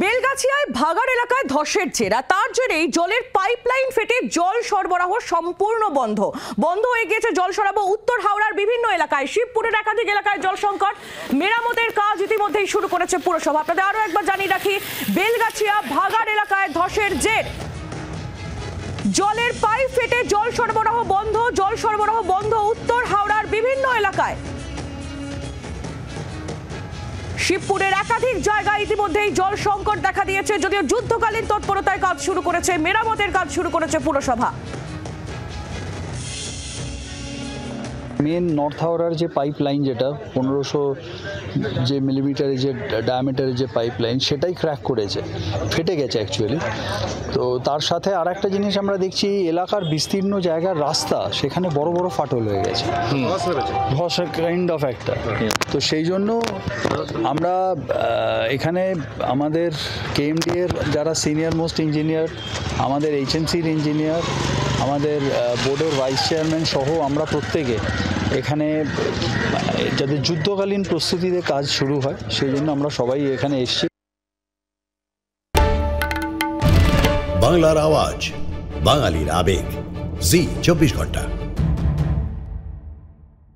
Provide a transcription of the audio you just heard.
বেলগাছিয়ায় ভাগাড় এলাকায় ধসের জেরা, তার জেরেই জলের পাইপলাইন ফেটে জল সরবরাহ সম্পূর্ণ বন্ধ হয়ে গিয়েছে জল সরবরাহ উত্তর হাওড়ার বিভিন্ন এলাকায়। শিবপুরের একাধিক এলাকায় জল সংকট, মেরামতের কাজ ইতিমধ্যেই শুরু করেছে পুরসভা। আপনাদের আরো একবার জানিয়ে রাখি, বেলগাছিয়া ভাগাড় এলাকায় ধসের জের, জলের পাইপ ফেটে জল সরবরাহ বন্ধ উত্তর হাওড়ার বিভিন্ন এলাকায়। শিবপুরের একাধিক জায়গায় ইতিমধ্যেই জল সংকট দেখা দিয়েছে, যদিও যুদ্ধকালীন তৎপরতায় কাজ শুরু করেছে, মেরামতের কাজ শুরু করেছে পুরসভা। মেন নর্থ হাওড়ার যে পাইপ লাইন, যেটা 1500 যে মিলিমিটারের যে ডায়ামিটারের যে পাইপ লাইন, সেটাই ক্র্যাক করেছে, ফেটে গেছে অ্যাকচুয়ালি। তো তার সাথে আর একটা জিনিস আমরা দেখছি, এলাকার বিস্তীর্ণ জায়গার রাস্তা, সেখানে বড় বড় ফাটল হয়ে গেছে, ধস কাইন্ড অফ একটা। তো সেই জন্য আমরা এখানে আমাদের কেএমডি এর যারা সিনিয়র মোস্ট ইঞ্জিনিয়ার, আমাদের এইচএমসির ইঞ্জিনিয়ার, আমাদের বোর্ডের ভাইস চেয়ারম্যান সহ আমরা প্রত্যেকে এখানে যাতে যুদ্ধকালীন প্রস্তুতিতে কাজ শুরু হয়, সেই জন্য আমরা সবাই এখানে এসেছি। বাংলার আওয়াজ, বাঙালির আবেগ, জি 24 ঘন্টা।